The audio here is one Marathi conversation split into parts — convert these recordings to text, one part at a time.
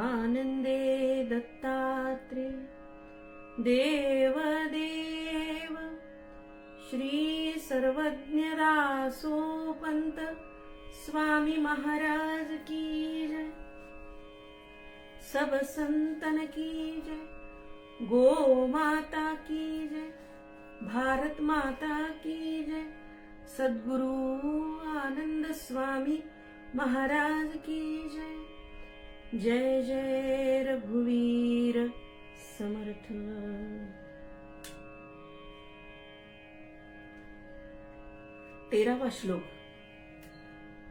आनंदे दत्तात्रे देवदेव श्री सर्वज्ञ दासोपंत स्वामी महाराज की जय। सब संतन की जय। गो माता की जय। भारत माता की जय। सद्गुरु आनंद स्वामी महाराज की जय। जय जय रघुवीर समर्थ। 13वा श्लोक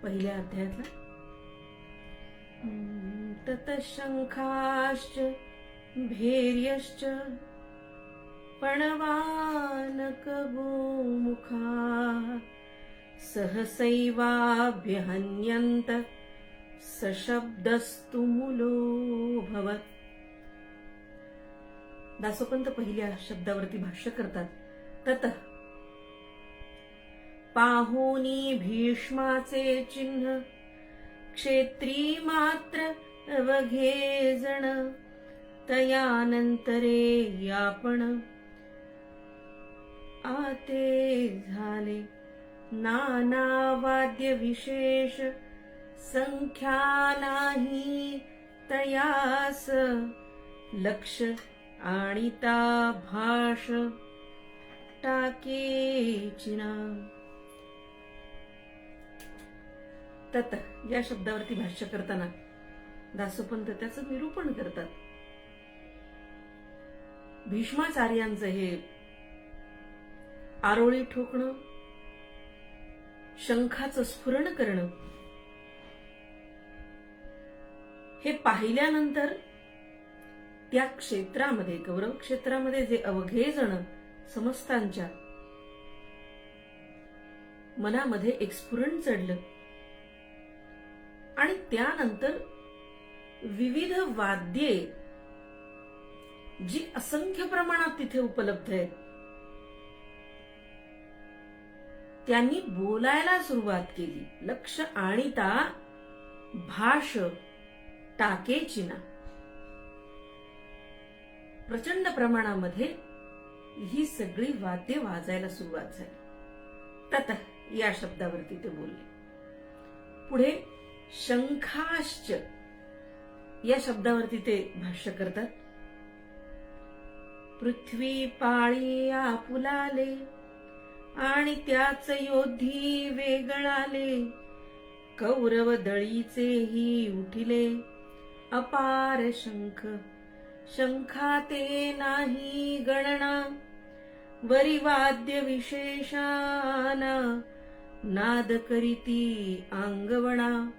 पहिल्या अध्यायातला। ततशंखाश्च भैर्यश्च पणवानकगोमुखा सहसैवाभ्यहन्यन्त सशब्दस्तु मूलोऽभवत्। दासोपंत पहिल्या शब्दावरती भाष्य करतात। ततः पाहुनी भीष्माचे चिन्ह क्षेत्री मात्र अवघे जण तयानंतरे आपण आते झाले नाना वाद्य विशेष संख्या नाही तयास लक्ष आणिता भाष टाकेचिना। तत या शब्दावरती भाष्य करताना दासोपंत त्याचं निरूपण करतात। भीष्माचार्यांचं हे आरोळी ठोकणं, शंखाचं स्फुरण करणं हे पाहिल्यानंतर त्या क्षेत्रामध्ये, कौरव क्षेत्रामध्ये जे अवघे जण समस्तांच्या मनामध्ये एक स्फुरण चढलं आणि त्यानंतर विविध वाद्ये जी असंख्य प्रमाणात तिथे उपलब्ध आहेत त्यांनी बोलायला सुरुवात केली। लक्ष आणिता भाष टाकेचिना। प्रचंड प्रमाणामध्ये ही सगळी वाद्ये वाजायला सुरुवात झाली। तत या शब्दावरती ते बोलले। पुढे शंखाश्च या शब्दावरती ते भाष्य करतात। पृथ्वी पाळी आपुलाले आणि त्याच योधी वेगळाले कौरव दळीचेही उठिले अपार शंख शंखाते नाही गणना वरी वाद्य विशेषाना नाद करीती अंगवणा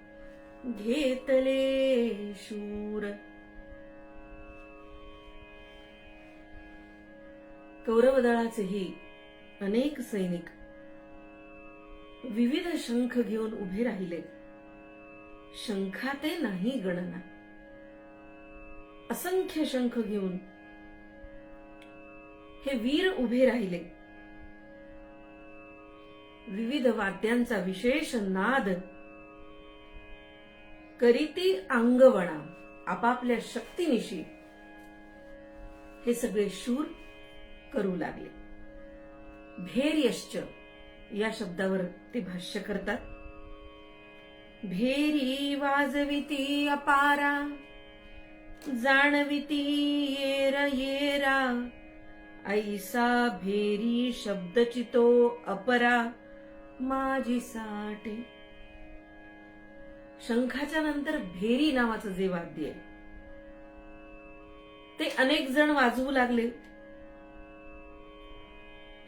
घेतले शूर। कौरव दळाचेही अनेक सैनिक विविध शंख घेऊन उभे राहिले। शंखाते नाही गणना। असंख्य शंख घेऊन हे वीर उभे राहिले। विविध वाद्यांचा विशेष नाद करीती अंगवणा आपापल्या शक्तीनिशी हे सगळे शूर करू लागले। भैर्यश्च या शब्दावर ते भाष्य करतात। भेरी वाजविती अपारा जाणविती येर येरा ऐसा भेरी शब्दचितो अपरा माझी साठे। शंखाच्या नंतर भेरी नावाचं जे वाद्य आहे ते अनेक जण वाजवू लागले।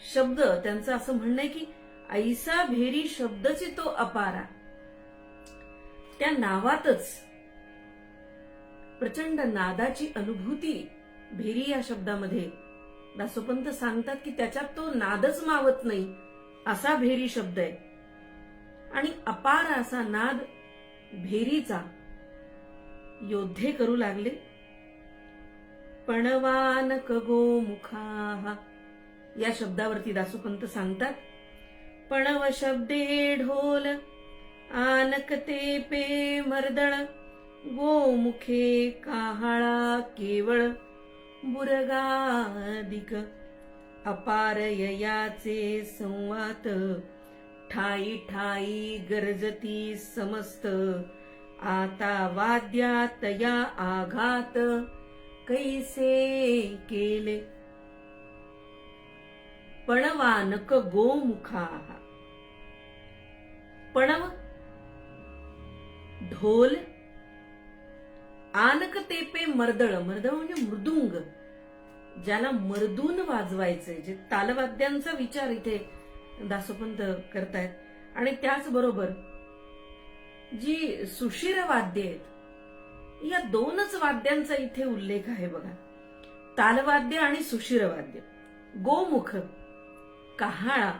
शब्द त्यांचं असं म्हणणं आहे की ऐसा भेरी शब्दचितो अपारा। त्या नावातच प्रचंड नादाची अनुभूती भेरी या शब्दामध्ये दासोपंत सांगतात की त्याच्यात तो नादच मावत नाही असा भेरी शब्द आहे। आणि अपार असा नाद भेरीचा योद्धे करू लागले। पणवान कगो मुखा या शब्दावरती दासोपंत सांगतात। पणव शब्दे ढोल आनकते पे मर्दळ गोमुखे काहाळा केवळ बुरगादिक अपार ययाचे संवात ठाई ठाई गरजती समस्त आता वाद्यात या आघात कैसे केले पणवानक गोमुखा पणव ढोल आनक तेपे मर्दळ मर्दळ म्हणजे मृदुंग ज्याला मर्दून वाजवायचे जे तालवाद्यांचा विचार इथे दासोपंत करतायत आणि त्याचबरोबर जी सुशिर वाद्य आहेत या दोनच वाद्यांचा इथे उल्लेख आहे बघा तालवाद्य आणि सुशिर वाद्य गोमुख कहाळा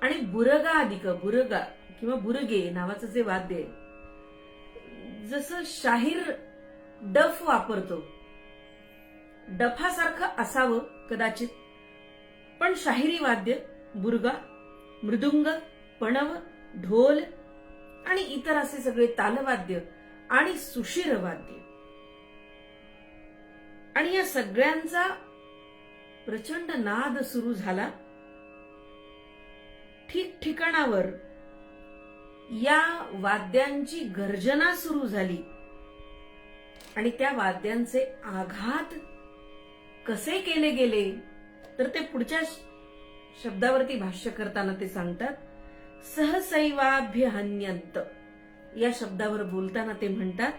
आणि बुरगादिक बुरगा किंवा बुरगे नावाचं जे वाद्य आहे जसं शाहीर डफ वापरतो डफासारखं असावं कदाचित पण शाहिरी वाद्य बुरगा मृदुंग पणव ढोल आणि इतर असे सगळे तालवाद्य आणि सुशिर वाद्य आणि या सगळ्यांचा प्रचंड नाद सुरू झाला ठिकठिकाणावर या वाद्यांची गर्जना सुरू झाली आणि त्या वाद्यांचे आघात कसे केले गेले तर ते पुढच्या शब्दावरती भाष्य करताना ते सांगतात सहसैवाभ्यहन्यंत या शब्दावर बोलताना ते म्हणतात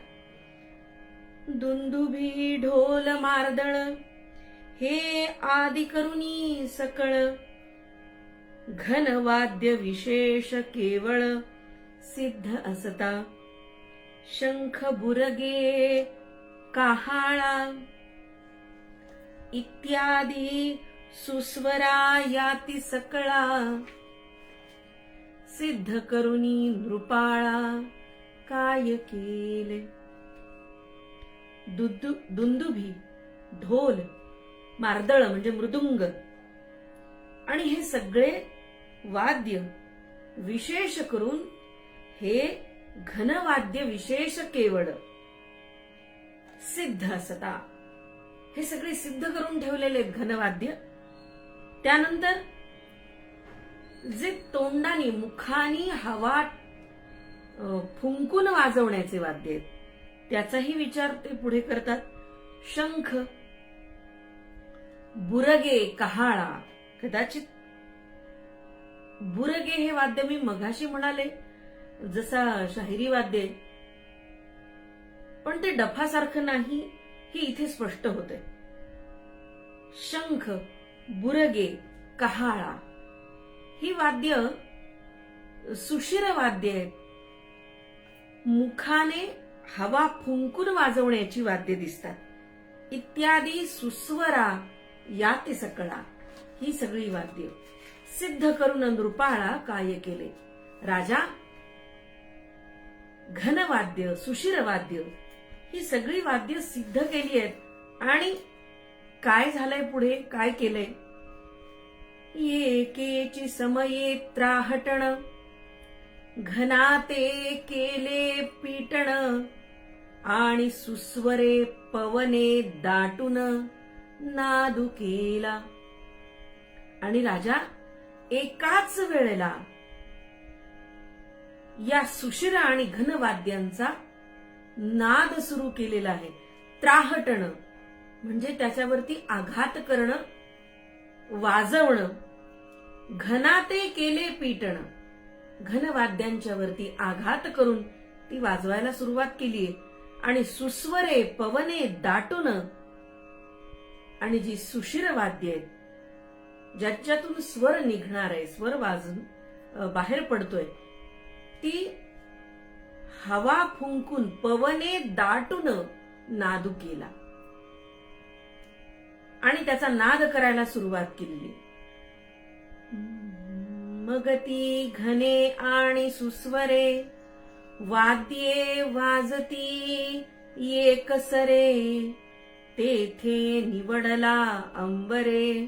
दुंदुभी ढोल मार्दळ हे आदि करुणी सकळ घन वाद्य विशेष केवळ सिद्ध असता शंख बुरगे काहाळा इत्यादी सुस्वरा याती सकळा सिद्ध करुणी नृपाळा काय केले दुंदुभी ढोल मार्दळ म्हणजे मृदुंग आणि हे सगळे वाद्य विशेष करून हे घनवाद्य विशेष केवळ सिद्ध असता हे सगळे सिद्ध करून ठेवलेले घनवाद्य त्यानंतर जे तोंडानी मुखानी हवा फुंकून वाजवण्याचे वाद्य आहेत त्याचाही विचार ते पुढे करतात शंख बुरगे कहाळा कदाचित बुरगे हे वाद्य मी मघाशी म्हणाले जसा शाहिरी वाद्य पण ते डफासारखं नाही हे इथे स्पष्ट होते शंख बुरगे कहाळा ही वाद्य सुशिर वाद्य आहेत मुखाने हवा फुंकून वाजवण्याची वाद्य दिसतात इत्यादी सुस्वरा याती सकळा ही सगळी वाद्य सिद्ध करून नृपाळा काय केले राजा घनवाद्य सुशिर वाद्य ही सगळी वाद्य सिद्ध केली आहेत आणि काय झालंय पुढे काय केलंय एकेची समये त्राहटण घनाते केले पीटण आणि सुस्वरे पवने दाटून नादू केला आणि राजा एकाच वेळेला या सुशिर आणि घनवाद्यांचा नाद सुरू केलेला आहे त्राहटण म्हणजे त्याच्यावरती आघात करणं वाजवणं घनाते केले पीटण घनवाद्यांच्या वरती आघात करून ती वाजवायला सुरुवात केलीये आणि सुस्वरे पवने दाटून आणि जी सुशिर वाद्य आहेत ज्याच्यातून स्वर निघणार आहे स्वर वाजून बाहेर पडतोय ती हवा फुंकून पवने दाटून नादू केला आणि त्याचा नाद करायला सुरुवात केली मग ती घने आणि सुस्वरे वाद्ये वाजती एकसरे तेथे निवडला अंबरे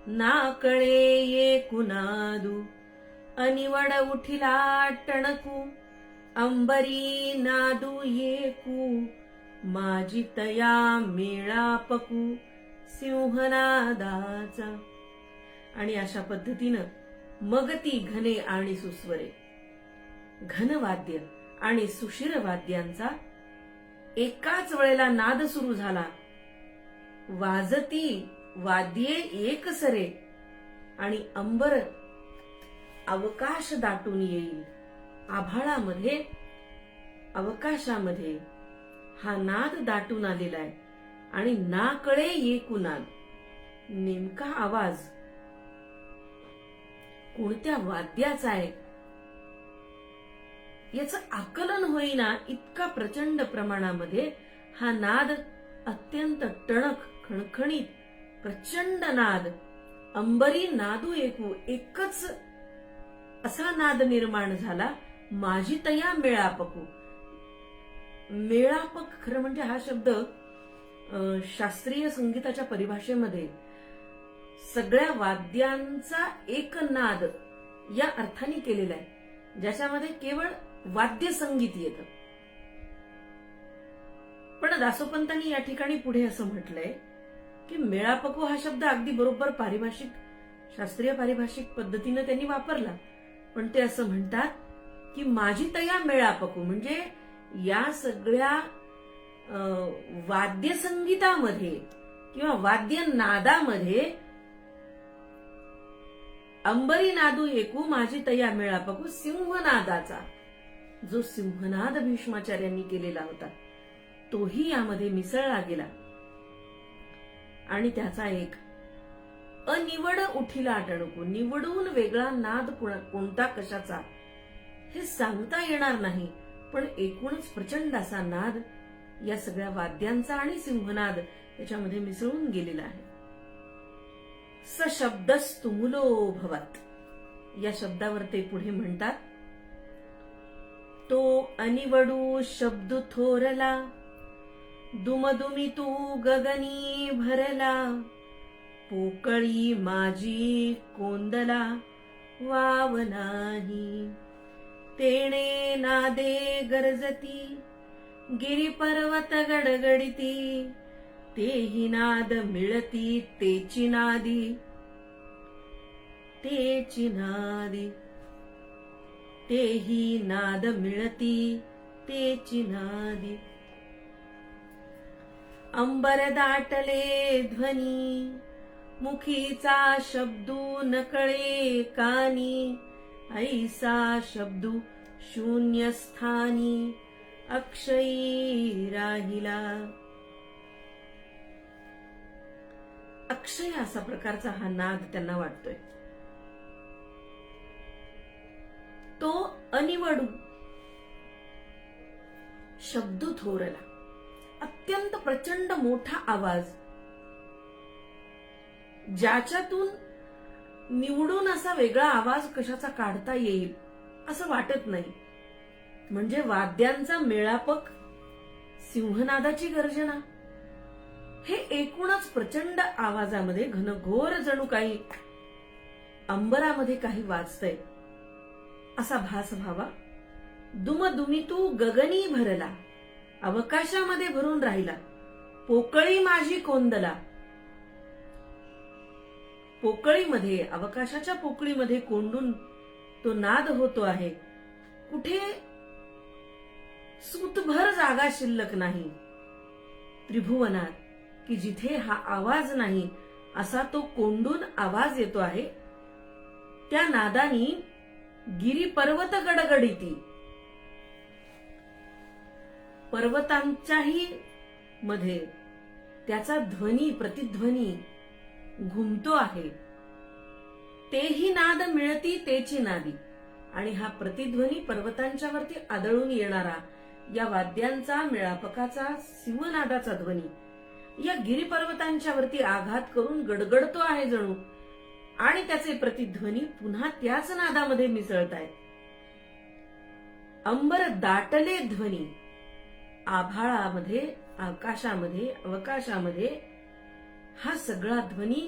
नाकळे ये कुनादू अनिवड उठिला टणकू अंबरी नादू येकू माझी तया मेळापकू सिंहनादाचा. आणि अशा पद्धतीनं मग ती घने आणि सुस्वरे, घनवाद्य आणि सुशिर वाद्यांचा एकाच वेळेला नाद सुरू झाला. वाजती वाद्ये एकसरे आणि अंबर अवकाश दाटून येईल. आभाळामध्ये अवकाशामध्ये हा नाद दाटून आलेला आहे आणि नाकळे येकू नाद. नेमका आवाज कोणत्या वाद्याचा आहे याचं आकलन होईना इतका प्रचंड प्रमाणामध्ये हा नाद, अत्यंत टणक खणखणीत प्रचंड नाद, अंबरी नादू एकू, एकच असा नाद निर्माण झाला. माझी तया मेळापकू. मेळापक खरं म्हणजे हा शब्द शास्त्रीय संगीताच्या परिभाषेमध्ये सगळ्या वाद्यांचा एक नाद या अर्थाने केलेला आहे, ज्याच्यामध्ये केवळ वाद्य संगीत येतं. पण दासोपंतांनी या ठिकाणी पुढे असं म्हटलंय की मेळापकू हा शब्द अगदी बरोबर पारिभाषिक, शास्त्रीय पारिभाषिक पद्धतीने त्यांनी वापरला. पण ते असं म्हणतात की माझी तया मेळापकू म्हणजे या सगळ्या वाद्य संगीतामध्ये किंवा वाद्य नादामध्ये अंबरी नादू एकू माझी तया मेळापकू सिंहनादाचा, जो सिंहनाद भीष्माचार्यांनी केलेला होता तोही यामध्ये मिसळला गेला. आणि त्याचा एक अनिवड उठीला टणकू, निवडून वेगळा नाद कोणता कशाचा हे सांगता येणार नाही, पण एकूणच प्रचंड असा नाद या सगळ्या वाद्यांचा आणि सिंहनाद त्याच्यामध्ये मिसळून गेलेला आहे. सशब्दस्तुमुलो भवत या शब्दावर ते पुढे म्हणतात, तो अनिवडू शब्द थोरला, दुमदुमी तू गगनी भरला, पोकळी माझी कोंदला वाव नाही, तेणे नादे गरजती गिरी पर्वत गडगडिती, तेही नाद मिळती तेची नादी, तेची नादी, तेही नाद मिळती तेची नादी. अंबर दाटले ध्वनी, मुखीचा शब्दू नकळे कानी, ऐसा शब्दू शून्य स्थानी अक्षयी राहिला. अक्षय असा प्रकारचा हा नाद त्यांना वाटतोय. तो अनिवडू शब्द थोरला, अत्यंत प्रचंड मोठा आवाज, ज्याच्यातून निवडून असा वेगळा आवाज कशाचा काढता येईल असं वाटत नाही. म्हणजे वाद्यांचा मेळापक, सिंहनादाची गर्जना, हे एकूणच प्रचंड आवाजामध्ये घनघोर जणू काही अंबरामध्ये काही वाजतंय असा भास व्हावा. दुमदुमी तू गगनी भरला, अवकाशामध्ये भरून राहिला, पोकळी माझी कोंदला, पोकळीमध्ये, अवकाशाच्या पोकळीमध्ये कोंडून तो नाद होतो आहे. कुठे सूतभर जागा शिल्लक नाही त्रिभुवनात की जिथे हा आवाज नाही असा तो कोंडून आवाज येतो आहे. त्या नादानी गिरी पर्वत गडगडिती, पर्वतांच्याही मध्ये त्याचा ध्वनी, प्रतिध्वनी घुमतो आहे. तेही नाद मिळती तेची नादी. आणि हा प्रतिध्वनी पर्वतांच्या वरती आदळून येणारा या वाद्यांचा, मेळापकाचा, सिंहनादाचा ध्वनी या गिरीपर्वतांच्या वरती आघात करून गडगडतो आहे जणू, आणि त्याचे प्रतिध्वनी पुन्हा त्याच नादामध्ये मिसळत आहेत. अंबर दाटले ध्वनी, आभाळामध्ये, आकाशामध्ये, अवकाशामध्ये हा सगळा ध्वनी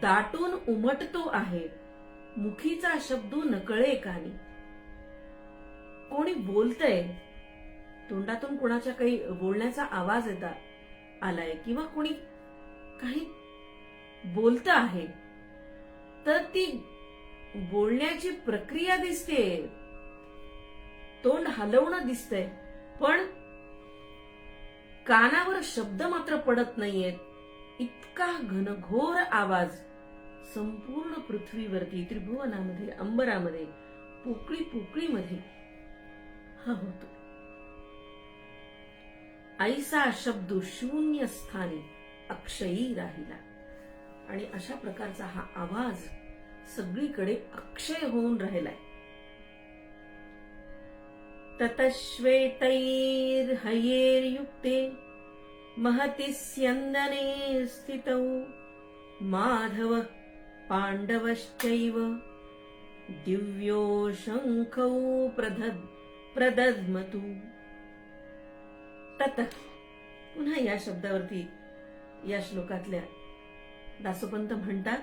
दाटून उमटतो आहे. मुखीचा शब्द नकळे कानी, कोणी बोलतंय, तोंडातून कोणाच्या काही बोलण्याचा आवाज आलाय किंवा कोणी काही बोलत आहे, तर ती बोलण्याची प्रक्रिया दिसते, तोंड हलवणं दिसतंय, पण कानावर शब्द मात्र पडत नाहीयेत. इतका घनघोर आवाज संपूर्ण पृथ्वीवरती, त्रिभुवनामध्ये, अंबरामध्ये, पोकळी पोकळीमध्ये हा होतो. ऐसा शब्द शून्य स्थानी अक्षयी राहिला. आणि अशा प्रकारचा हा आवाज सगळीकडे अक्षय होऊन राहिलाय. ततश्वेतैर्हयैर्युक्ते महति स्यन्दने स्थितौ माधव पाण्डवश्चैव दिव्यो शङ्खौ प्रदध्मतु. तत पुन्हा या शब्दावरती या श्लोकातल्या दासोपंत म्हणतात,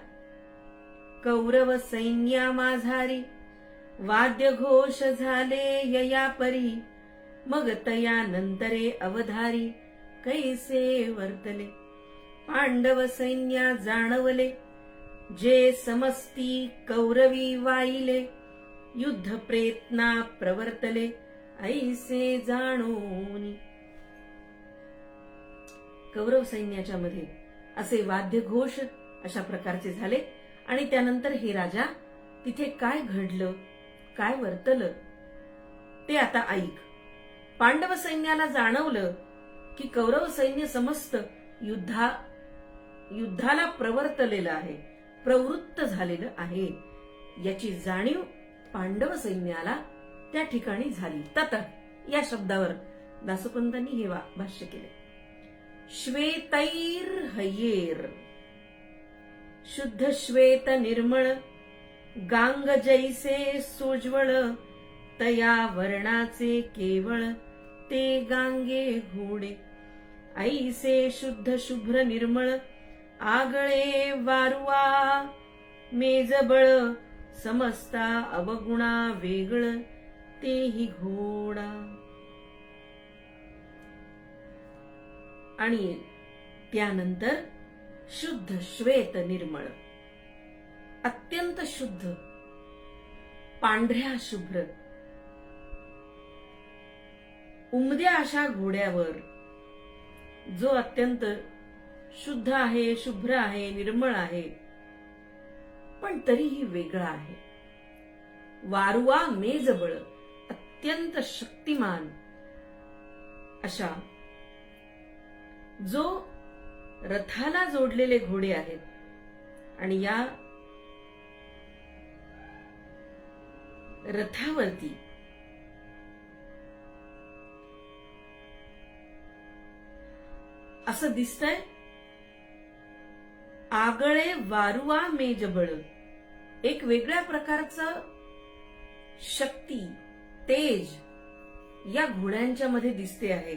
कौरव सैन्या माझारी वाद्यघोष झाले ययापरी, मग तया नंतरे अवधारी कैसे वर्तले. पांडव सैन्या जाणवले जे समस्ती कौरवी वाईले, युद्ध प्रेतना प्रवर्तले ऐसे जाणोनी. कौरव सैन्याच्या मध्ये असे वाद्यघोष अशा प्रकारचे झाले. आणि त्यानंतर हे राजा तिथे काय घडलं, काय वर्तलं ते आता ऐक. पांडव सैन्याला जाणवलं की कौरव सैन्य समस्त युद्धाला प्रवर्तलेलं आहे, प्रवृत्त झालेलं आहे, याची जाणीव पांडव सैन्याला त्या ठिकाणी झाली. तत या शब्दावर दासोपंतांनी हे भाष्य केले. श्वेतैर्हयैर् शुद्ध श्वेत निर्मळ, गांग जैसे सोज्वळ, तया वर्णाचे केवळ ते गांगे घोडे. ऐसे शुद्ध शुभ्र निर्मळ, आगळे वारुवा मेजबळ, समस्ता अवगुणा वेगळ तेही घोडा. आणि त्यानंतर शुद्ध श्वेत निर्मळ, अत्यंत शुद्ध पांढऱ्या शुभ्र उमद्या अशा घोड्यावर, जो अत्यंत शुद्ध आहे, शुभ्र आहे, निर्मळ आहे, पण तरीही वेगळा आहे. वारुवा मेजबळ, अत्यंत शक्तिमान अशा जो रथाला जोडलेले घोडे आहेत. आणि या रथावरती असं दिसतंय, आगळे वारुवा मेजबळ, एक वेगळ्या प्रकारचं शक्ती, तेज या घोड्यांच्या मध्ये दिसते आहे.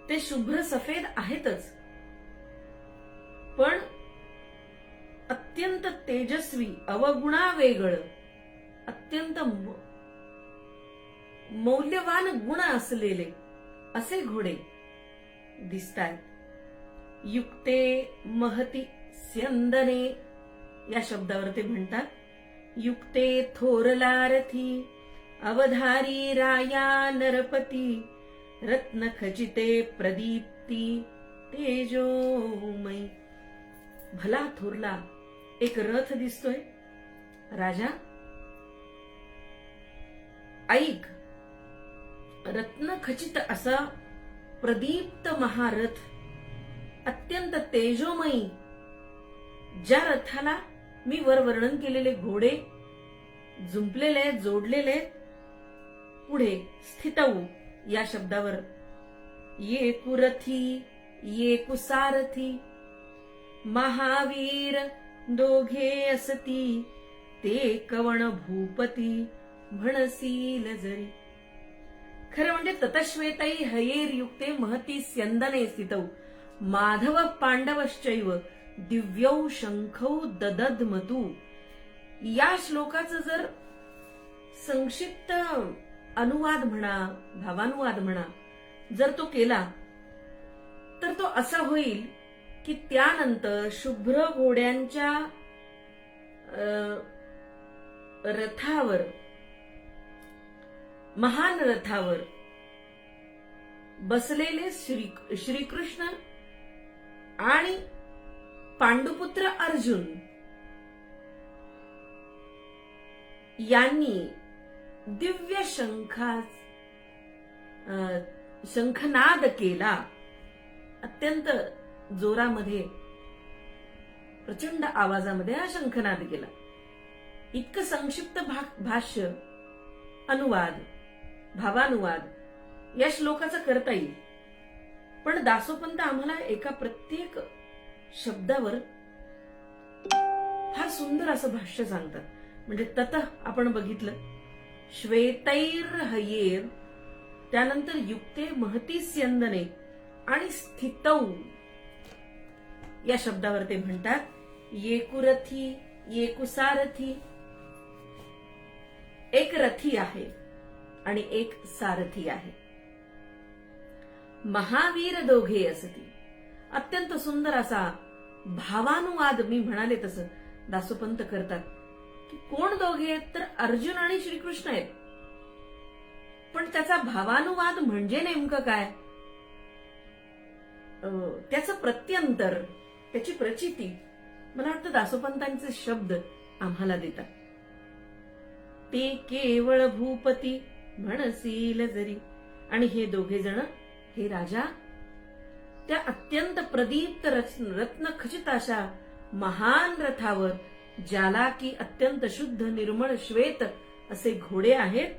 ते शुभ्र सफेद आहेतच, पण अत्यंत तेजस्वी, अवगुणा वेगळ, अत्यंत मौल्यवान गुण असलेले असे घोडे दिसतात. युक्ते महती स्यंदने या शब्दावर ते म्हणतात. युक्ते थोरलारथी, अवधारी राया नरपती, रत्न खचिते प्रदीप्ती तेजोमयी. भला थोरला एक रथ दिसतोय. राजा ऐक, रत्नखचित असा प्रदीप्त महारथ, अत्यंत तेजोमयी, ज्या रथाला मी वर वर्णन केलेले घोडे जुंपलेले, जोडलेले, पुढे स्थितौ या शब्दावर ये कुरथी, ये कुसारथी, महावीर दोघे असती, ते कवण भूपती म्हणसील जरी. खरं म्हणजे ततश्वेतै हयैर्युक्ते महती स्यंदने स्थितौ माधव पांडवश्चैव दिव्यौ शंखौ ददध्मतु. या श्लोकाचं जर संक्षिप्त अनुवाद म्हणा, भावानुवाद म्हणा, जर तो केला तर तो असा होईल की त्यानंतर शुभ्र घोड्यांच्या रथावर, महान रथावर बसलेले श्रीकृष्ण आणि पांडुपुत्र अर्जुन यांनी दिव्य शंखनाद केला. अत्यंत जोरामध्ये, प्रचंड आवाजामध्ये हा शंखनाद केला. इतकं संक्षिप्त भाष्य, अनुवाद, भावानुवाद या श्लोकाचा करता येईल. पण दासोपंत आम्हाला एका प्रत्येक शब्दावर फार सुंदर असं भाष्य सांगतात. म्हणजे ततः आपण बघितलं, श्वेतैर हयेर, त्यानंतर युक्ते महती स्यंदने आणि स्थितौ या शब्दावर ते म्हणतात, येकुरथी, येकुसारथी, एक रथी आहे आणि एक सारथी आहे. महावीर दोघे असती. अत्यंत सुंदर असा भावानुवाद मी म्हणाले तसं दासोपंत करतात की कोण दोघे आहेत, तर अर्जुन आणि श्रीकृष्ण आहेत. पण त्याचा भावानुवाद म्हणजे नेमकं काय, त्याचं प्रत्यंतर, त्याची प्रचिती मला वाटतं दासोपंतांचे शब्द आम्हाला देतात. ते केवळ भूपती म्हणसील जरी. आणि हे दोघे जण, हे राजा, त्या अत्यंत प्रदीप्त रत्न खचित अशा महान रथावर, ज्याला की अत्यंत शुद्ध निर्मळ श्वेत असे घोडे आहेत,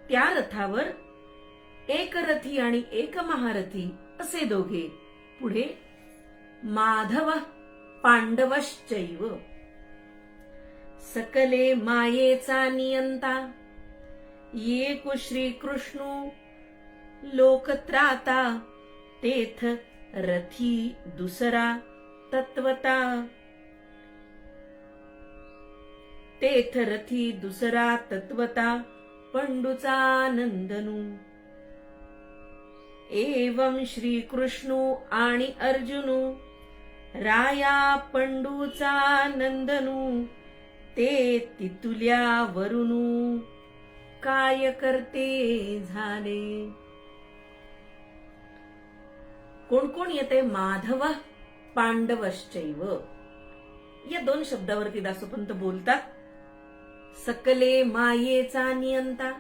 त्या रथावर एक रथी आणि एक महारथी असे दोघे. पुढे माधव पांडवश्चैव, सकले मायेचा नियंता, येकु श्रीकृष्णू लोकत्राता, तेथ रथी दुसरा तत्वता, तेथ रथी दुसरा तत्वता पंडूचा नंदनू. एवं श्रीकृष्णू आणि अर्जुनू, राया पंडूचा नंदनू, ते तितुल्या वरुणू काय करते झाले. कोण कोण येते, माधव पांडवश्चैव या दोन शब्दावरती दासोपंत बोलतात. सकले मायेचा नियंता,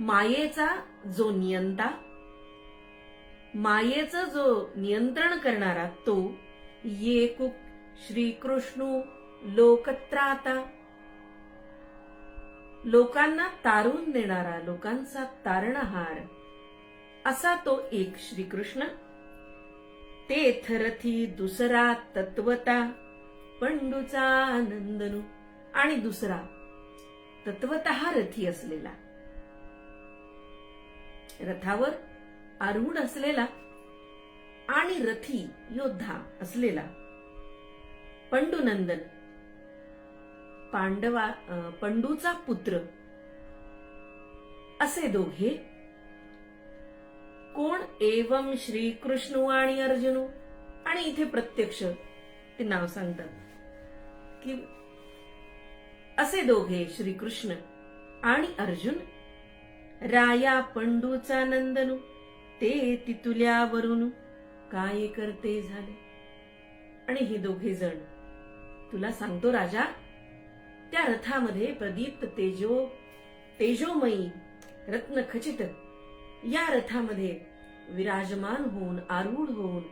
मायेचा जो नियंता, मायेचं जो नियंत्रण करणारा तो, येकु श्रीकृष्णू लोकत्राता, लोकांना तारून देणारा, लोकांचा तारणहार असा तो एक श्रीकृष्ण. तेथ रथी दुसरा तत्वता पंडूचा नंदनू, आणि दुसरा तत्वतः रथी असलेला, रथावर आरूढ असलेला आणि रथी योद्धा असलेला पंडुनंदन, पंडूचा पुत्र असे दोघे. कोण, एवं श्रीकृष्ण आणि अर्जुन. आणि इथे प्रत्यक्ष ते नाव सांगतात की असे दोघे श्रीकृष्ण आणि अर्जुन, राया पंडूचा नंदनू, ते तितुल्यावरून काय करते झाले. आणि हे दोघे जण, तुला सांगतो राजा, त्या रथामध्ये प्रदीप्त तेजोमयी रत्नखचित या रथामध्ये विराजमान होऊन, आरूढ होऊन,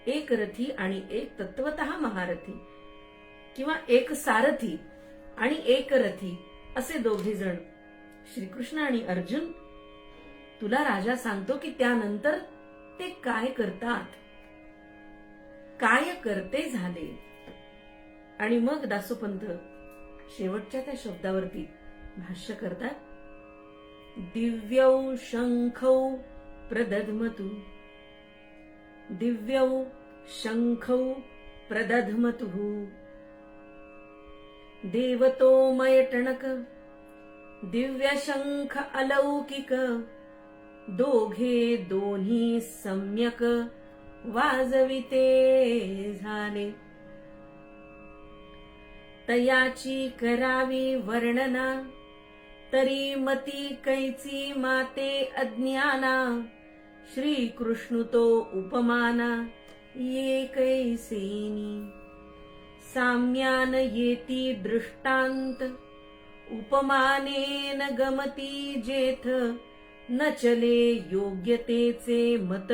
एक रथी आणि एक तत्वतः महारथी, किंवा एक सारथी आणि एक रथी असे दोघे जण श्रीकृष्ण आणि अर्जुन. तुला राजा सांगतो की त्यानंतर ते काय करतात, काय करते झाले. आणि मग दासोपंत शेवटच्या त्या शब्दावरती भाष्य करतात. दिव्यौ शंखौ प्रदध्मतु, दिव्यौ शंखौ प्रदध्मतुः, देवतोमय टणक दिव्य शंख अलौकिक दोघे दोन्ही सम्यक वाजविते झाले. तयाची करावी वर्णना तरी मती कैची माते अज्ञाना. श्री कृष्ण तो उपमाना ये कैसेनी. साम्यान येती दृष्टांत उपमानेन गमती जेथ. न चले योग्यतेचे मत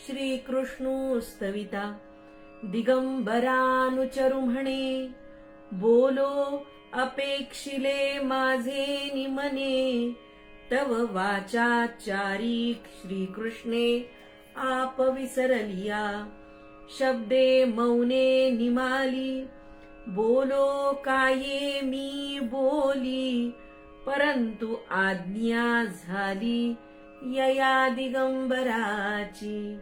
श्री कृष्ण स्तविता. दिगंबरानुचरू म्हणे बोलो अपेक्षिले माझे निमने. तव वाचाचारी श्रीकृष्णे आप विसरलिया. शब्दे मौने निमाली बोलो काये मी बोली. परंतु आज्ञा झाली यया दिगंबराची.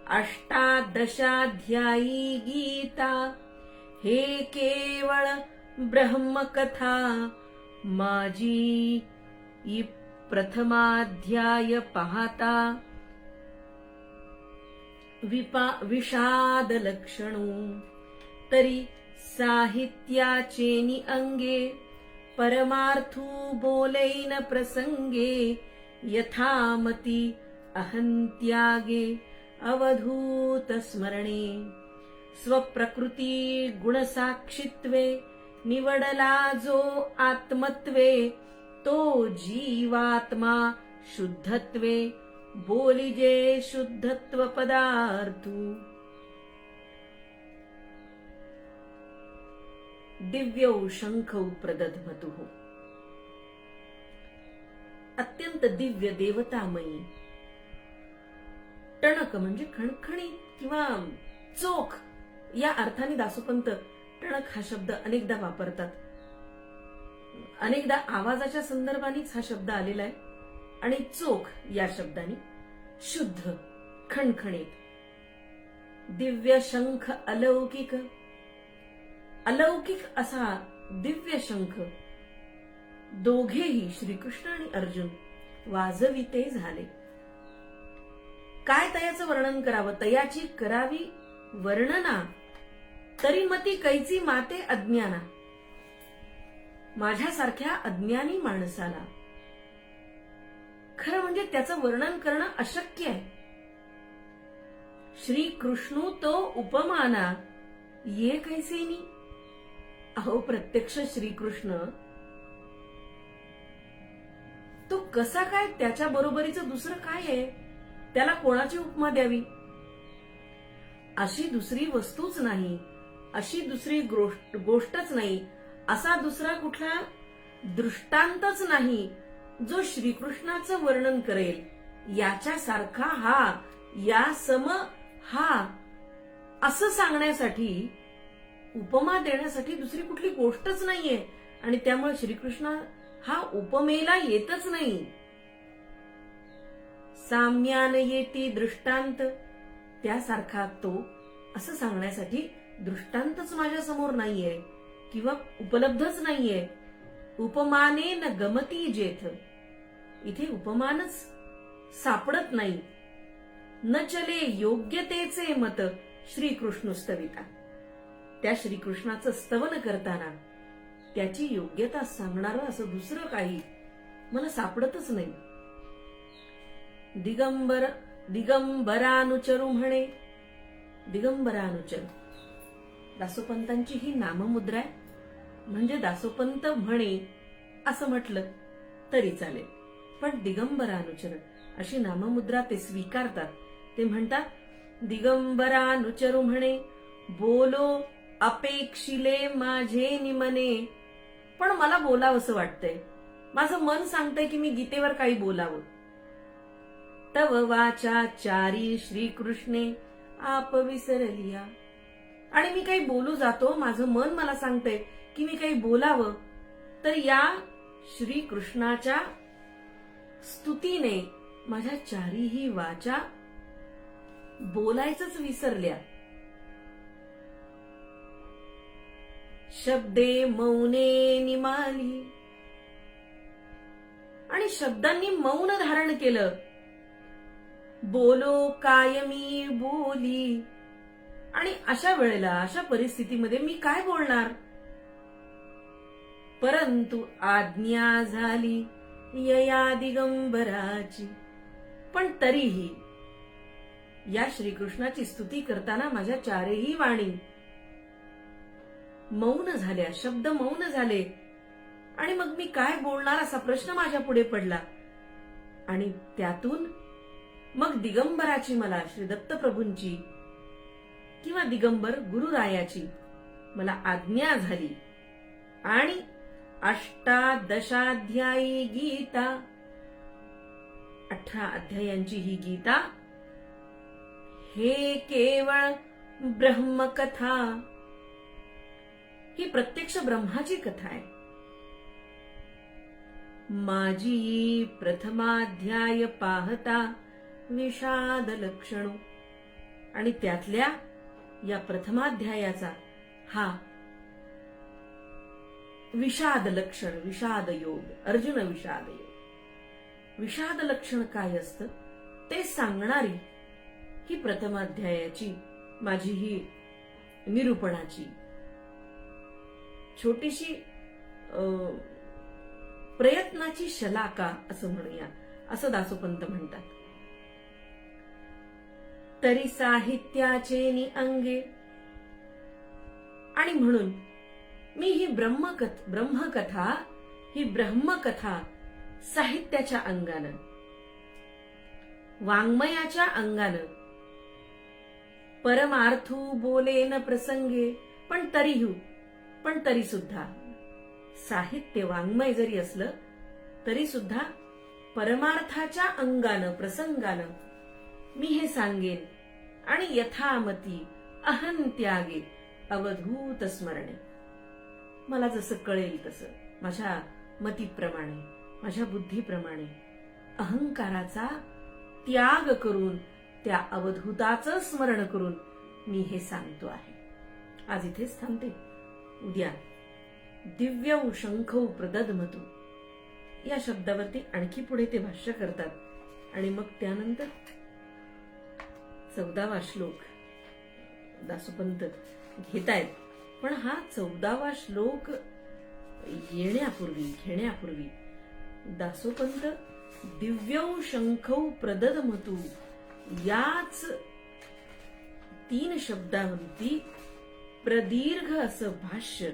अष्टादशाध्यायी गीता हे केवळ ब्रह्मकथा. माझी प्रथमाध्याय पाहता विषाद लक्षणू. तरी साहित्याचेनी अंगे परमार्थू बोलेन प्रसंगे. यथामती अहंत्यागे अवधूत स्मरणे. स्वप्रकृती गुणसाक्षित्वे निवडला जो आत्मत्वे. तो जीवात्मा शुद्धत्वे बोलिजे शुद्धत्व पदार्थू. दिव्यौ शंखौ प्रदध्मतुः. अत्यंत दिव्य देवतामयी. टणक म्हणजे खणखणीत किंवा चोख या अर्थाने दासोपंत टणक हा शब्द अनेकदा वापरतात. अनेकदा आवाजाच्या संदर्भानेच हा शब्द आलेला आहे आणि चोख या शब्दाने शुद्ध खणखणीत. दिव्य शंख अलौकिक. अलौकिक असा दिव्य शंख दोघेही श्रीकृष्ण आणि अर्जुन वाजविते झाले. काय तयाचं वर्णन करावं. तयाची करावी वर्णना तरी मती कैची माते अज्ञाना. माझ्यासारख्या अज्ञानी माणसाला खरं म्हणजे त्याचं वर्णन करणं अशक्य आहे. श्री कृष्ण तो उपमाना ये कैसेनी. अहो प्रत्यक्ष श्रीकृष्ण तो कसा काय. त्याच्या बरोबरीचं दुसरं काय आहे. त्याला कोणाची उपमा द्यावी. अशी दुसरी वस्तूच नाही. अशी दुसरी गोष्टच नाही. असा दुसरा कुठला दृष्टांतच नाही जो श्रीकृष्णाचं वर्णन करेल. याच्यासारखा हा, या सम हा असं सांगण्यासाठी, उपमा देण्यासाठी दुसरी कुठली गोष्टच नाहीये. आणि त्यामुळे श्रीकृष्ण हा उपमेला येतच नाही. साम्यान येती दृष्टांत. त्यासारखा तो असं सांगण्यासाठी दृष्टांतच माझ्या समोर नाहीये किंवा उपलब्धच नाहीये. उपमाने न गमती जेथ. इथे उपमानच सापडत नाही. न चले योग्यतेचे मत श्रीकृष्ण स्तविता. त्या श्रीकृष्णाचं स्तवन करताना त्याची योग्यता सांगणारं असं दुसरं काही मला सापडतच नाही. दिगंबरानुचरू म्हणे. दिगंबरानुचर दासोपंतांची ही नाममुद्रा आहे. म्हणजे दासोपंत म्हणे असं म्हटलं तरी चालेल. पण दिगंबरानुचर अशी नाममुद्रा ते स्वीकारतात. ते म्हणतात दिगंबरानुचरू म्हणे बोलो अपेक्षिले माझे निमने. पण मला बोलावंसं वाटतंय. माझं मन सांगतंय की मी गीतेवर काही बोलावं. तव वाचा चारी श्रीकृष्णे आप विसरलिया. आणि मी काही बोलू जातो. माझं मन मला सांगतंय की मी काही बोलावं. तर या श्रीकृष्णाच्या स्तुतीने माझ्या चारीही वाचा बोलायचंच विसरल्या. शब्दे मौने निमाली. आणि शब्दांनी मौन धारण केलं. बोलो कायमी बोली. आणि अशा वेळेला, अशा परिस्थितीमध्ये मी काय बोलणार? परंतु आज्ञा झाली यया दिगंबराची. पण तरीही या श्रीकृष्णाची स्तुती करताना माझ्या चारही वाणी मौन झाल्या, शब्द मौन झाले. आणि मग मी काय बोलणार असा प्रश्न माझ्या पुढे पडला. आणि त्यातून मग दिगंबराची, मला श्री दत्तप्रभूंची किंवा दिगंबर गुरुरायाची मला आज्ञा झाली. आणि अष्टादशाध्यायी गीता, 18 अध्यायांची ही गीता, हे केवळ ब्रह्मकथा, ही प्रत्यक्ष ब्रह्माची कथा आहे. माझी प्रथमाध्याय पाहता विषाद लक्षणो. आणि त्यातल्या या प्रथमाध्यायाचा हा विषाद लक्षण, विषाद योग, अर्जुन विषाद योग. विषाद लक्षण काय असतं ते सांगणारी ही प्रथमाध्यायाची माझी ही निरूपणाची छोटीशी प्रयत्नाची शलाका असं म्हणूया, असं दासोपंत म्हणतात. तरी साहित्याचे नि अंगे. आणि म्हणून मी ही ब्रह्मकथा, ही ब्रह्मकथा साहित्याच्या अंगानं, वाङ्मयाच्या अंगानं, परमार्थू बोलेन प्रसंगे. पण तरी सुद्धा साहित्य, वाङ्मय जरी असलं तरी सुद्धा परमार्थाच्या अंगानं, प्रसंगानं मी हे सांगेन. आणि यथामती अहंत्यागे अवधूत स्मरणे. मला जसं कळेल तसं, माझ्या मतीप्रमाणे, माझ्या बुद्धीप्रमाणे अहंकाराचा त्याग करून, त्या अवधूताचं स्मरण करून मी हे सांगतो आहे. आज इथेच थांबते. उद्या दिव्यौ शंखौ प्रदद्मतु या शब्दावरती आणखी पुढे ते भाष्य करतात. आणि मग त्यानंतर 14वा श्लोक दासोपंत घेतायत. पण हा 14वा श्लोक घेण्यापूर्वी दासोपंत दिव्यौ शंखौ प्रदद्मतु याच 3 शब्दावरती प्रदीर्घ असं भाष्य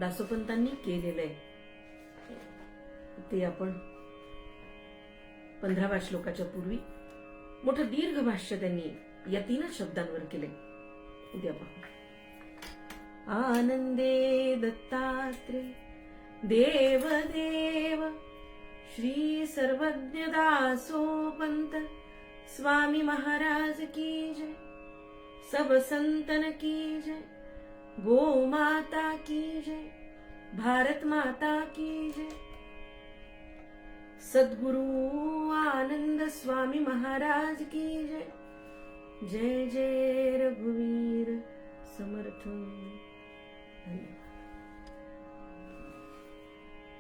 दासोपंतांनी केलेलं आहे. ते आपण 15व्या श्लोकाच्या पूर्वी मोठं दीर्घ भाष्य त्यांनी या 3 शब्दांवर केले. उद्या पाहू. आनंदे दत्तात्रेय देवदेव श्री सर्वज्ञ दासोपंत स्वामी महाराज की जय. सब संतन की जय. गो माता की जय. भारत माता की जय. सद्गुरु आनंद स्वामी महाराज की जय. जय जय रघुवीर समर्थ. धन्यवाद.